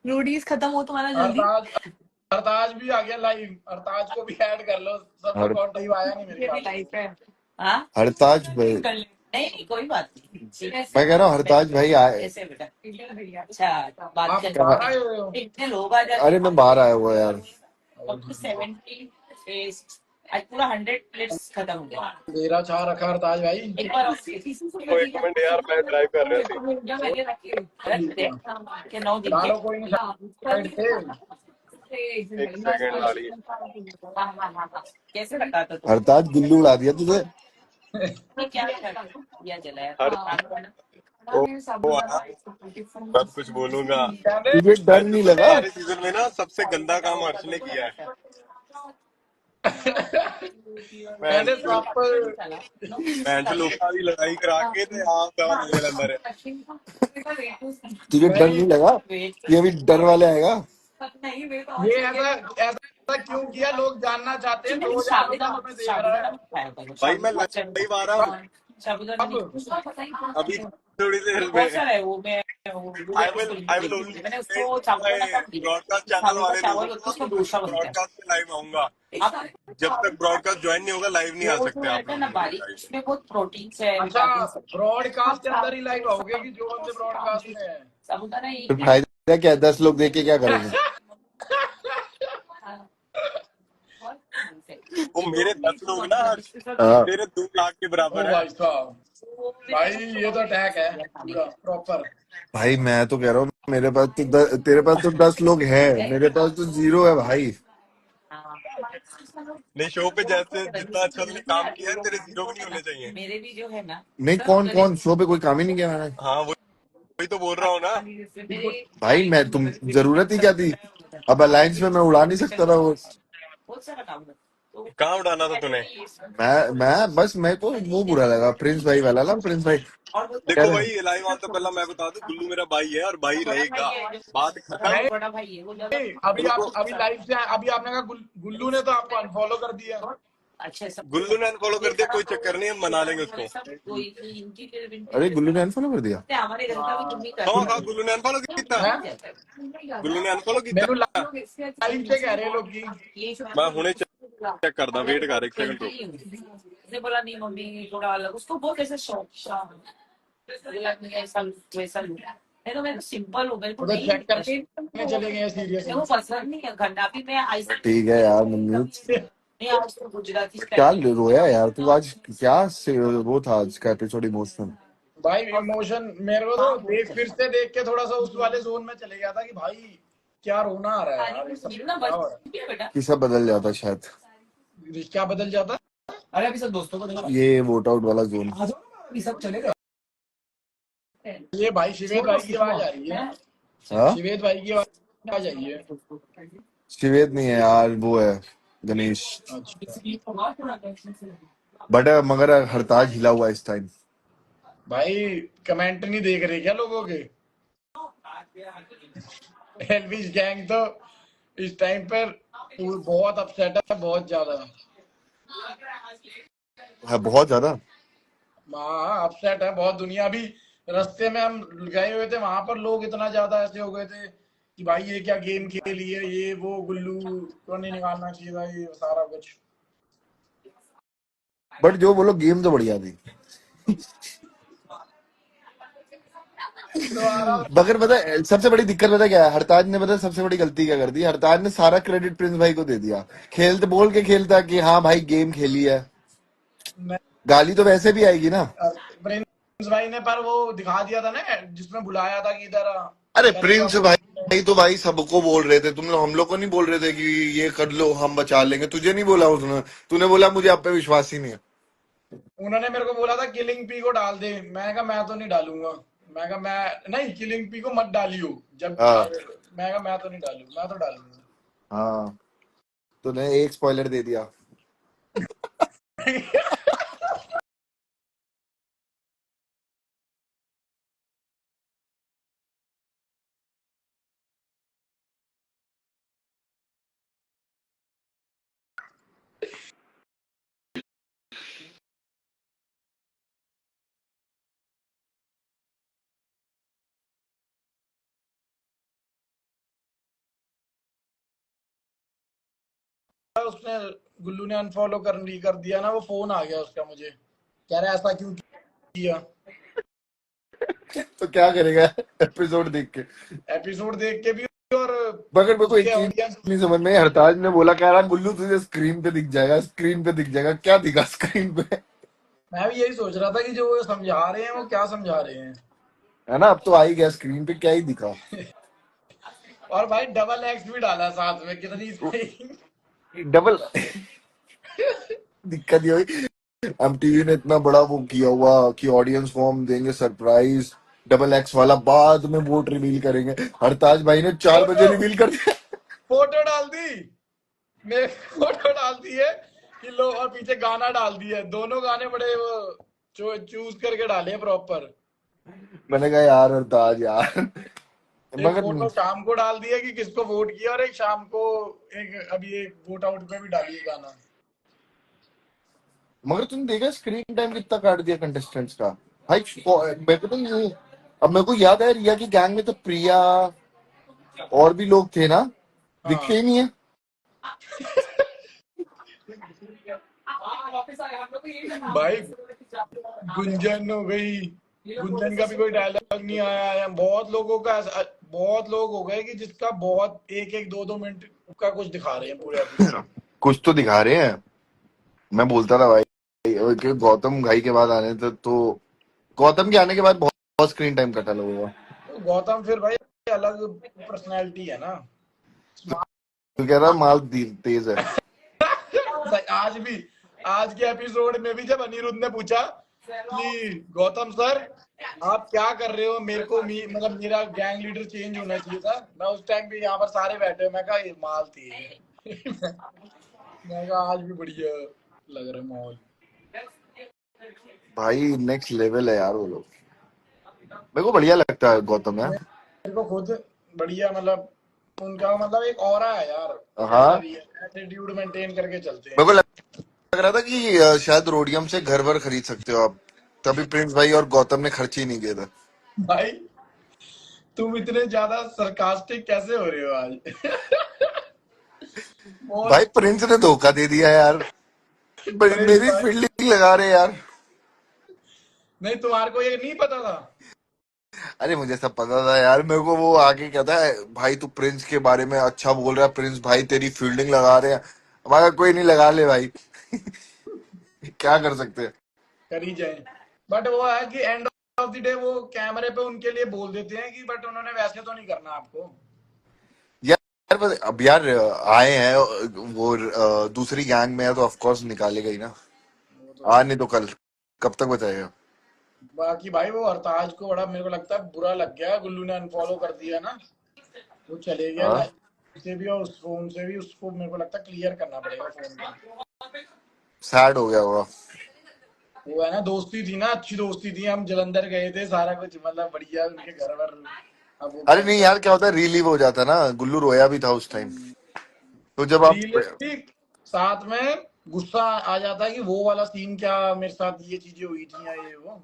Roadies खत्म हो तुम्हारा जल्दी। हरताज हरताज भी आ गया लाइव, हरताज को भी ऐड कर लो। सबका हर कॉन्टेक्ट आया नहीं मेरे ये भी पास लाइफ तो। है। हाँ हरताज भाई, कर ले। नहीं नहीं कोई बात नहीं। मैं कह रहा हूँ हरताज भाई आए। कैसे बेटा? अच्छा बात आप कर। बाहर आए हुए हो? इतने लोग आ जाते अरे मैं बाहर आया हुआ यार। अब तो 70 आज पूरा 100 प्लेट्स खत्म हो गया। मेरा छा रखा हरताज भाई। एक बार तो एक मिनट यार, मैं ड्राइव कर रहा थी। के 9 दिन के। डालो कोई नहीं साइड से। एक सेकंड डालिए। कैसे लगा था तुमको? हरताज गुल्लू उड़ा दिया तुझे। क्या दिया जलाया हर ओ, ओ सब कुछ बोलूंगा। कहने तुझे डर वैसे नहीं तो ये लगा? सारे सीजन में ना सबसे गंदा काम हर्ष ने किया है। मैं कहने सांप पर लोका भी लड़ाई करा के थे आप दवा दे अंदर है। तुझे डर नहीं, नहीं लगा? ये अभी डर वाले आएगा। ये ऐसा ऐसा क्यों किया? लोग जानना चाहते हैं, 2000 रुपया तुम्हें देख रहा है। भाई मैं लाइव आ रहा हूँ अब अभी थोड़ी देर बहुत में। सारा है वो। मैं वो वीडियो उसको लिंक आई विल भेज ओनली दूंगी। मैंने उसको साबुदाना कम दिया। ब्रॉडकास्ट चैनल साबुदाना वाले लोगों चावल होता है को उसका कि मैं डोसा बनता है। ब्रॉडकास्ट में लाइव आऊंगा। आप जब तक ब्रॉडकास्ट ज्वाइन नहीं होगा लाइव नहीं आ वो जो सकते आप रहता है लोग ना मेरे बारीक, लाइव। उसमें बहुत प्रोटीन है, अच्छा, विटामिन है। ब्रॉडकास्ट के अंदर ही लाइव आओगे कि जो बंदे ब्रॉडकास्ट में है? साबुदाना फिर ही है। फायदा क्या है? 10 लोग देख के क्या करेंगे? वो मेरे 10 लोग ना हर्ष, हाँ तेरे 2 लाख के ओ बराबर है। भाई साहब, भाई ये तो अटैक है पूरा प्रॉपर। भाई, मैं तो कह रहा हूँ मेरे पास तो तेरे पास तो 10 लोग हैं, मेरे पास तो 0 है भाई। नहीं, शो पे जैसे जितना अच्छा तूने काम किया है तेरे 0 भी नहीं होने चाहिए। मेरे भी जो है ना नहीं, कौन कौन शो पे कोई काम ही नहीं किया मैंने। हाँ वही तो बोल रहा हूँ ना। भाई मैं तुम जरूरत ही क्या थी? अब अलायंस में मैं उड़ा नहीं सकता था वो। बहुत सारा काम है। तो कहाँ उड़ाना था तूने? मैं बस मेरे को वो बुरा लगा, प्रिंस भाई वाला ना, प्रिंस भाई और वो कह देखो रहे भाई, लाइव आने तो पहला मैं बता दूं, गुल्लू मेरा भाई है और भाई बड़ा भाई रहेगा। है जो बात खत्म। नहीं, बड़ा भाई है वो ज्यादा अभी आप उनको अभी लाइव से अभी आपने कहा गुल्लू ने तो आपको अनफॉलो कर दिया। अच्छे सब गुल्लू ने अनफॉलो कर दिया, कोई चक्कर नहीं, हम मना लेंगे उसको। कोई इनकी अरे गुल्लू ने अनफॉलो कर दिया। हमारे घर का भी तुम ही हाँ कर हाँ, गुल्लू ने अनफॉलो किया। है गुल्लू ने अनफॉलो मेनू किया। लाइव से कह रहे हैं लोग की। मैं हुने चेक करदा, वेट कर एक सेकंड रुक। उसने बोला नहीं मम्मी थोड़ा अलग, उसको बहुत ऐसे शौक बोला नहीं ऐसा वैसा लूँ। नहीं तो मैं तो सिंपल हूँ, मेरे को उधर नहीं चेक करने चले गए मेरे सीरियसली। को पसंद नहीं है घंटा भी। मैं ऐसा ठीक है यार मनमीत, नहीं आज तो गुजराती क्या स्टाइल रोया यार तू आज? क्या वो था आज का एपिसोड इमोशनल। भाई इमोशन मेरे को तो फिर से देख के थोड़ा सा उस वाले जोन में चले गया था कि भाई क्या रोना आ रहा है यार, ये सब जितना क्या बच हो रहा बेटा। कि सब बदल जाता शायद। है? क्या बदल जाता? अरे अभी सब दोस्तों को देखो ये वोट आउट वाला जोन। आ जाओ ना, अभी सब चले गए। ये भाई शिवेद भाई की आवाज आ रही है। हाँ, शिवेद भाई की आवाज आ रही है। शिवेद नहीं है यार, वो है गणेश। अच्छा बट मगर हरताज हिला हुआ है इस टाइम। भाई, कमेंट नहीं देख रहे क्या लोगों के? एलविश गैंग तो इस टाइम पर बहुत अपसेट है, बहुत ज्यादा। है बहुत ज्यादा। हाँ अपसेट है बहुत। दुनिया भी रास्ते में हम गए हुए थे, वहां पर लोग इतना ज्यादा ऐसे हो गए थे कि भाई ये क्या गेम खेली है, ये वो गुल्लू को नहीं निकालना चाहिए था, ये सारा कुछ। बट जो बोलो गेम तो बढ़िया थी। दोबारा मगर पता है सबसे बड़ी दिक्कत पता है क्या है? हरताज ने पता है सबसे बड़ी गलती क्या कर दी? हरताज ने सारा क्रेडिट प्रिंस भाई को दे दिया। खेलते बोल के खेलता कि हाँ भाई गेम खेली है। गाली तो वैसे भी आएगी ना। प्रिंस भाई ने पर वो दिखा दिया था ना, जिसमें बुलाया था कि इधर अरे करेगा प्रिंस कुछ। भाई तो भाई सबको बोल रहे थे, तुम लोग हम लोग को नहीं बोल रहे थे कि ये कर लो हम बचा लेंगे? तुझे नहीं बोला उसने? तूने बोला मुझे आप पे विश्वास ही नहीं है। उन्होंने मेरे को बोला था किलिंग पी को डाल दे, मैं कहा मैं तो नहीं डालूंगा। मैं कहा मैं नहीं, किलिंग पी को मत डालियो जब हाँ मैं कहा मैं तो नहीं डालू, मैं तो डालूंगा। हाँ, तूने एक स्पॉइलर दे दिया। उसने गुल्लू ने अनफॉलो कर दिया ना, वो फोन आ गया उसका मुझे, कह रहा है ऐसा क्यों किया। तो क्या करेगा एपिसोड देख के? एपिसोड देख के भी, और मगर मेरे को एक उसके चीज ऑडियंस। नहीं समझ में, हरताज ने बोला कह रहा गुल्लू तुझे स्क्रीन पे दिख जाएगा, स्क्रीन पे दिख जाएगा, क्या दिखा स्क्रीन पे? मैं भी यही सोच रहा था कि जो वो समझा रहे हैं वो क्या समझा रहे हैं। है ना, अब तो आ ही गया स्क्रीन पे, क्या ही दिखा। और भाई डबल एक्स भी डाला साथ में, कितनी सही। डबल दिक्कत ये हुई, एमटीवी ने इतना बड़ा वो किया हुआ कि ऑडियंस को हम देंगे सरप्राइज, डबल एक्स वाला बाद में वोट रिवील करेंगे। हरताज भाई ने 4 बजे फोटो रिवील कर दिया। फोटो डाल दी, मेरे फोटो डाल दी है कि लो, और पीछे गाना डाल दिया है, दोनों गाने बड़े वो चूज करके डाले प्रॉपर। मैंने कहा यार हरताज यार, एक मगर फोटो शाम को डाल दिया कि किसको वोट किया, और एक शाम को एक अभी एक वोट आउट पे भी डाली है गाना। मगर तुमने देखा स्क्रीन टाइम कितना काट दिया कंटेस्टेंट्स का भाई। मेरे को तो ये, अब मेरे को याद है रिया की गैंग में तो प्रिया और भी लोग थे ना, दिखते हाँ ही नहीं है। भाई, गुंजन हो गई, गुंजन का भी कोई डायलॉग नहीं आया है। बहुत लोग हो गए कि जिसका बहुत एक एक दो दो मिनट का कुछ दिखा रहे हैं पूरे एपिसोड। कुछ तो दिखा रहे हैं। मैं बोलता था भाई कि गौतम भाई के बाद आने थे, तो गौतम के आने के बाद बहुत, बहुत स्क्रीन टाइम कटा लोगों का। तो गौतम फिर भाई अलग पर्सनैलिटी है ना। तो कह रहा माल तेज है। आज भी, आज के एपिसोड में भी जब अनिरुद्ध ने पूछा कि गौतम सर आप क्या कर रहे हो, मेरे को मतलब मेरा गैंग लीडर चेंज होना चाहिए था, मैं उस टाइम भी यहाँ पर सारे बैठे, मैं कहा ये माल थी मैं कहा आज भी बढ़िया लग रहा है माहौल। भाई नेक्स्ट लेवल है यार वो लोग, मेरे को बढ़िया लगता है गौतम यार। मेरे को खुद बढ़िया, मतलब उनका मतलब एक ऑरा है यार, हाँ, ऐसा भी है, एटीट्यूड मेंटेन करके चलते मेरे हैं। को लग रहा था कि शायद रोडियम से घर वर खरीद सकते हो आप, तभी प्रिंस भाई और गौतम ने खर्च ही नहीं किया था। भाई तुम इतने ज्यादा सरकास्टिक कैसे हो रहे हो आज भाई बहुत। प्रिंस ने धोखा दे दिया यार, प्रिंस मेरी भाई, फील्डिंग लगा रहे यार। नहीं तुम्हारे को ये नहीं पता था। अरे मुझे सब पता था यार, मेरे को वो आके कहता है भाई तू प्रिंस के बारे में अच्छा बोल रहा है, प्रिंस भाई तेरी फील्डिंग लगा रहे हैं। हमारा कोई नहीं, लगा ले भाई क्या कर सकते हैं। कर ही जाए, बट वो है कि एंड ऑफ द डे वो कैमरे पे उनके लिए बोल देते हैं कि बट उन्होंने वैसे तो नहीं करना आपको। यार बस अब यार आए हैं वो, दूसरी गैंग में है तो ऑफकोर्स निकालेगा ही ना। वो तो है। आज नहीं तो कल, कब तक बचाएगा। बाकी भाई वो हरताज को बड़ा मेरे को लगता है बुरा लग गया, गुल्लू ने अनफॉलो कर दिया ना, वो चले गया हाँ, लाइव से भी और उस फोन से भी, उसको मेरे को लगता है क्लियर करना पड़ेगा फोन पे। सैड हो गया होगा। वो है ना, दोस्ती थी ना, अच्छी दोस्ती थी, हम जलंधर गए थे, सारा कुछ मतलब बढ़िया, उनके घर वर, अब वो अरे नहीं कैंसिल। यार, क्या होता है रिलीव हो जाता ना, गुल्लू रोया भी था उस टाइम। तो जब आप रियलिस्टिक साथ में गुस्सा आ जाता है कि वो वाला सीन, क्या मेरे साथ ये चीजें हुई थी या ये वो।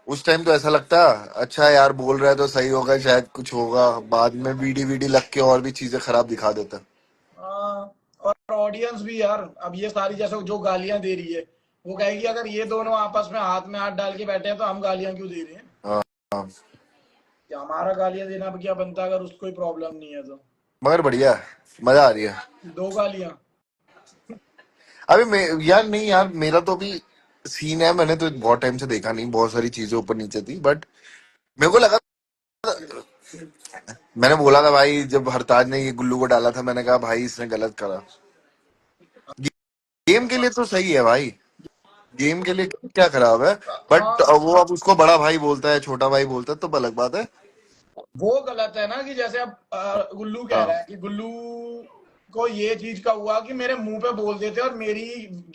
उस टाइम तो ऐसा लगता अच्छा यार बोल रहा है तो सही होगा, शायद कुछ होगा, बाद में वीडी वीडी लग के और भी चीजें खराब दिखा देता। हाँ, और ऑडियंस भी यार, अब ये सारी जैसे जो गालियां दे रही है, वो कहेगी अगर ये दोनों आपस में हाथ डाल के बैठे हैं तो हम गालियां क्यों दे रहे हैं, हाँ हाँ। कि हमारा गालियां देना भी क्या बनता है, अगर उसको कोई प्रॉब्लम नहीं है तो मगर बढ़िया है, मजा आ रही है। दो गालियां। अभी मैं यार नहीं यार, मेरा तो अभी सीन है, मैंने तो बहुत टाइम से देखा नहीं, बहुत सारी चीजें ऊपर नीचे थी, बट मेरे को लगा, मैंने बोला था भाई जब हरताज ने ये गुल्लू को डाला था, मैंने कहा भाई इसने गलत करा। गेम के लिए तो सही है भाई, गेम के लिए क्या खराब है, बट हाँ, वो अब उसको बड़ा भाई बोलता है, छोटा भाई बोलता है, तो अलग बात है। वो गलत है ना, कि जैसे अब गुल्लू कह रहा हाँ है कि गुल्लू को ये चीज का हुआ कि मेरे मुंह पे बोल देते और मेरी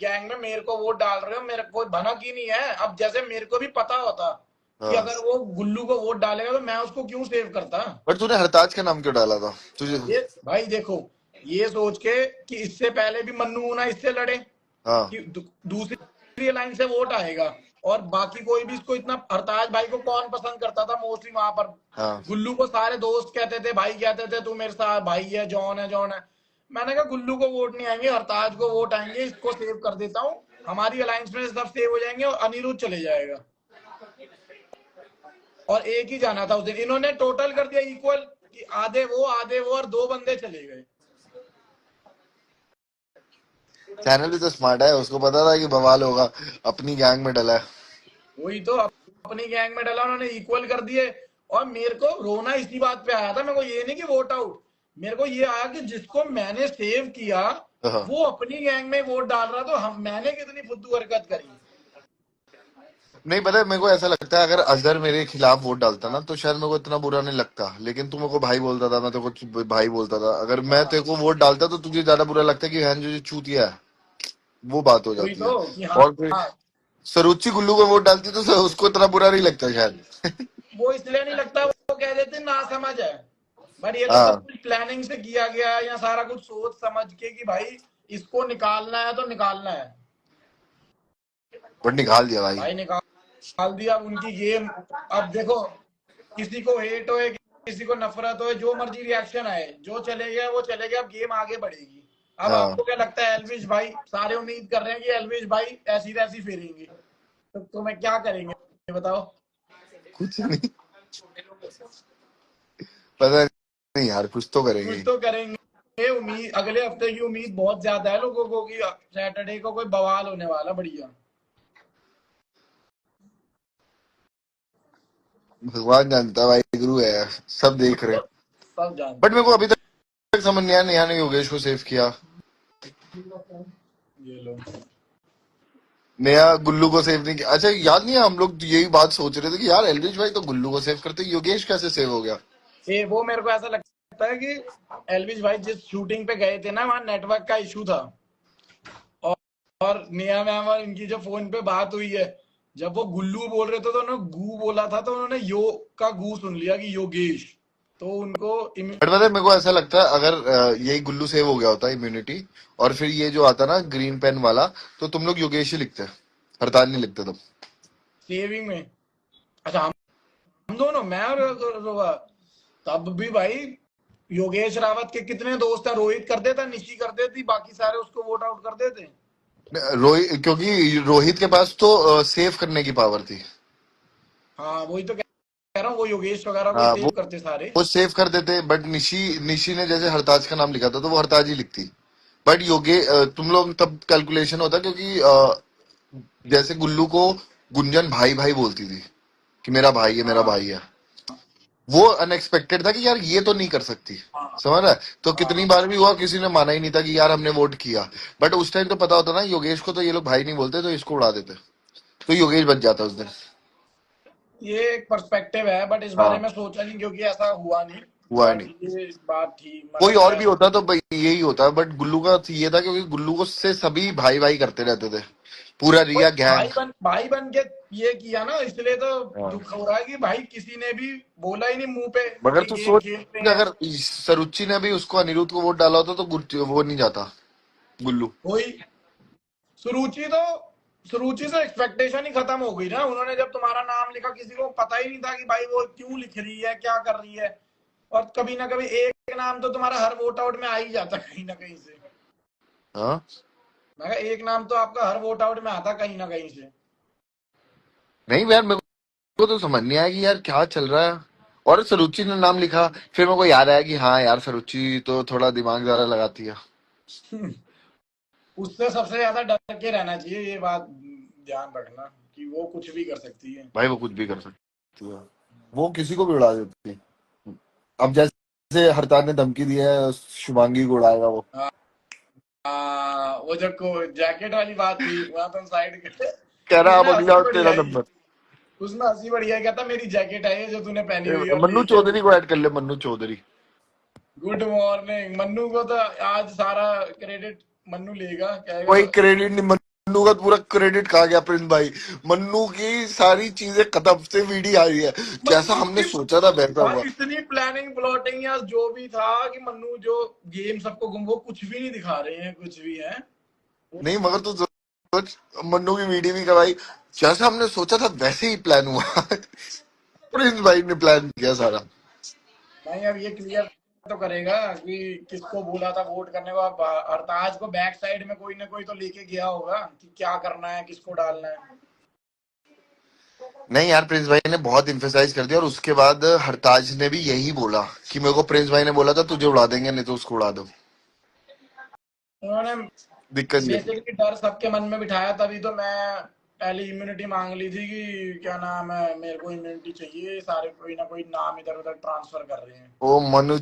गैंग में मेरे को वोट डाल रहे हो, मेरे को भनक ही नहीं है। अब जैसे मेरे को भी पता होता कि हाँ। अगर वो गुल्लू को वोट डालेगा तो मैं उसको क्यों सेव करता। बट तूने हरताज का नाम क्यों डाला था तुझे? ये भाई देखो, ये सोच के कि इससे पहले भी मन्नू होना इससे लड़े हाँ कि दूसरी लाइन से वोट आएगा, और बाकी कोई भी इसको इतना, हरताज भाई को कौन पसंद करता था मोस्टली वहां पर, हाँ गुल्लू को सारे दोस्त कहते थे, भाई कहते थे तू मेरे साथ भाई है, जॉन है जॉन है। मैंने कहा गुल्लू को वोट नहीं आएंगे, हरताज को वोट आएंगे, इसको सेव कर देता हूँ, हमारी अलायंस में सब सेव हो जाएंगे और अनिरुद्ध चले जाएगा। और एक ही जाना था उस दिन, इन्होंने टोटल कर दिया इक्वल कि आधे वो और 2 बंदे चले गए। चैनल भी तो स्मार्ट है, उसको पता था कि बवाल होगा, अपनी गैंग में डला है। वही तो, अपनी गैंग में डला, उन्होंने इक्वल कर दिए। और मेरे को रोना इसी बात पे आया था, मेरे को ये नहीं कि वोट आउट, मेरे को ये आया कि जिसको मैंने सेव किया हाँ। वो अपनी गैंग में वोट डाल रहा, तो मैंने कितनी फुद्दू हरकत करी। नहीं पता है, मेरे को ऐसा लगता है अगर अजहर मेरे खिलाफ वोट डालता ना तो शायद मेरे को इतना बुरा नहीं लगता, लेकिन तू मेरे को भाई बोलता था, मैं तेरे को भाई बोलता था, अगर मैं तेरे को वोट डालता तो तुझे ज्यादा बुरा लगता है कि बहन जो चूतिया है, वो बात हो वही जाती है। तो कि हाँ, और फिर सरुचि गुल्लू को वोट डालती तो उसको इतना बुरा नहीं लगता शायद। वो इसलिए नहीं लगता, वो कह देते ना समझ है, बट ये तो सब हाँ, कुछ प्लानिंग से किया गया है, या सारा कुछ सोच समझ के कि भाई इसको निकालना है तो निकालना है। बट निकाल दिया भाई। भाई निकाल दिया। अब उनकी गेम, अब देखो, किसी को हेट होए, किसी को नफरत होए, जो मर्जी रिएक्शन आए, जो चले गया वो चले गया, अब गेम आगे बढ़ेगी। अब हाँ, आपको क्या लगता है, एल्विश भाई, सारे उम्मीद कर रहे हैं कि एल्विश भाई ऐसी तैसी फेरेंगे, तो तुम्हें क्या करेंगे बताओ। कुछ नहीं पता नहीं यार, कुछ तो करेंगे कुछ ही। तो करेंगे, उम्मीद अगले हफ्ते की उम्मीद बहुत ज्यादा है लोगों को कि सैटरडे को कोई बवाल होने वाला बढ़िया। भगवान जानता है भाई, गुरु है, सब देख रहे हैं। सब बट जानते मेरे हैं। को अभी तक समझ नहीं आया, नेहा ने योगेश को सेव किया, ये लोग नया गुल्लू को सेव नहीं किया। अच्छा याद नहीं है, हम लोग यही बात सोच रहे थे कि यार एलविश भाई तो गुल्लू को सेव करते, योगेश कैसे सेव हो गया। ये वो मेरे को ऐसा लगता है कि एल्विश भाई जिस शूटिंग पे गए थे ना, वहां नेटवर्क का इशू था। और नेहा मैम और इनकी जो फोन पे बात हुई है, जब वो गुल्लू बोल रहे थे तो उन्होंने गू बोला था, तो उन्होंने यो का गू सुन लिया कि योगेश, तो उनको बट पता है मेरे को ऐसा लगता है अगर यही गुल्लू सेव हो गया होता इम्यूनिटी, और फिर ये जो आता ना ग्रीन पेन वाला, तो तुम लोग योगेश ही लिखते, हड़ताल नहीं लिखते तब। सेविंग में। अच्छा, हम दोनों, मैं और रोवा, तब भी भाई योगेश रावत के कितने दोस्त हैं, रोहित कर देता, निशी कर देती, बाकी सारे उसको वोट आउट कर देते। रोहित, क्योंकि रोहित के पास तो सेव करने की पावर थी। हाँ वही तो कह रहा हूँ, वो योगेश वगैरह को हाँ, सेव करते सारे। वो सेव कर देते, बट निशी निशी ने जैसे हरताज का नाम लिखा था तो वो हरताज ही लिखती। बट तुम लोग तब कैलकुलेशन होता, क्योंकि जैसे गुल्लू को गुंजन भाई भाई बोलती थी कि मेरा भाई है, मेरा हाँ भाई है, वो अनएक्सपेक्टेड था कि यार ये तो नहीं कर सकती, हाँ समझ रहा है। तो कितनी हाँ। बार भी हुआ, किसी ने माना ही नहीं था कि यार हमने वोट किया। बट उस टाइम तो पता होता ना योगेश को तो ये लोग भाई नहीं बोलते, तो इसको उड़ा देते, तो योगेश बच जाता उस दिन। ये एक पर्सपेक्टिव है, बट इस बारे हाँ, में सोचा नहीं क्योंकि ऐसा हुआ नहीं। हुआ बट नहीं। ये बात थी, कोई मतलब और मैं, भी होता तो भाई यही होता, बट गुल्लू का ये था क्योंकि गुल्लू को से सभी भाई भाई करते रहते थे, पूरा वही रिया गैंग। भाई बन के ये किया ना, इसलिए तो हाँ। दुख हो रहा है कि भाई किसी ने भी बोला ही नहीं मुंह पे मगर कि तू गेम सोच खेल कि रहे हैं। अगर सरुचि ने भी उसको अनिरुद्ध को वोट डाला होता तो वो नहीं जाता गुल्लू। वही, सुरुचि तो, सुरुचि से एक्सपेक्टेशन ही खत्म हो गई ना, उन्होंने जब तुम्हारा नाम लिखा किसी को पता ही नहीं था कि भाई वो क्यों लिख रही है, क्या कर रही है। और कभी ना कभी एक नाम तो तुम्हारा हर वोट आउट में आ ही जाता कहीं ना कहीं से। हाँ, मैं कहा एक नाम तो आपका हर वोट आउट में आता कहीं ना कहीं से। नहीं यार मेरे को तो समझ नहीं आया कि यार क्या चल रहा है। और सरुचि ने नाम लिखा, फिर मेरे को याद आया कि हाँ यार सरुचि तो थोड़ा दिमाग ज्यादा लगाती है। उससे सबसे ज्यादा डर के रहना चाहिए, ये बात ध्यान रखना कि वो कुछ भी कर सकती है। भाई वो कुछ भी कर सकती है, वो किसी को भी उड़ा देती है। अब जैसे हरताल ने धमकी दी है शुभांगी को उड़ाएगा वो। वो जब को जैकेट वाली बात थी, वहां तुम साइड के, कह रहा अब उसने अगला हंसी और बड़ी तेरा आई, नंबर। उसने हंसी बड़ी आई, कहता मेरी जैकेट है ये जो तूने पहनी हुई है और मन्नू लेके आई। चौधरी को ऐड कर ले, मन्नू चौधरी। गुड मॉर्निंग, मन्नू को तो आज सारा क्रेडिट मन्नू लेगा, कहेगा। कोई क्रेडिट नहीं, मन्नू का पूरा क्रेडिट कहा गया प्रिंस भाई। मन्नू की सारी चीजें खत्म से वीडियो आई है, जैसा मन्नू हमने की सोचा था वैसा भाई हुआ। इतनी प्लानिंग प्लॉटिंग या जो भी था कि मन्नू जो गेम सबको वो कुछ भी नहीं दिखा रहे हैं, कुछ भी है। नहीं मगर तू सोच, मन्नू की वीडियो भी करवाई, जैसा हमने सोचा था वैसे ही प्लान हुआ। प्रिंस भाई ने प्लान किया सारा। नहीं, अब ये क्लियर तो करेगा कि किसको बोला था वोट करने को। अब हरताज को बैक साइड में कोई ना कोई तो लेके गया होगा कि क्या करना है, किसको डालना है। नहीं यार, प्रिंस भाई ने बहुत इम्फेसाइज कर दिया और उसके बाद हरताज ने भी यही बोला कि मेरे को प्रिंस भाई ने बोला था तुझे उड़ा देंगे, नहीं तो उसको उड़ा दो। उन्होंने दिक्कत ये है। बेसिकली डर सबके मन में बिठाया, तभी तो मैं पहले इम्यूनिटी मांग ली थी कि क्या नाम है, मेरे को इम्यूनिटी चाहिए। सारे कोई ना कोई नाम इधर उधर ट्रांसफर कर रहे हैं। वो मनु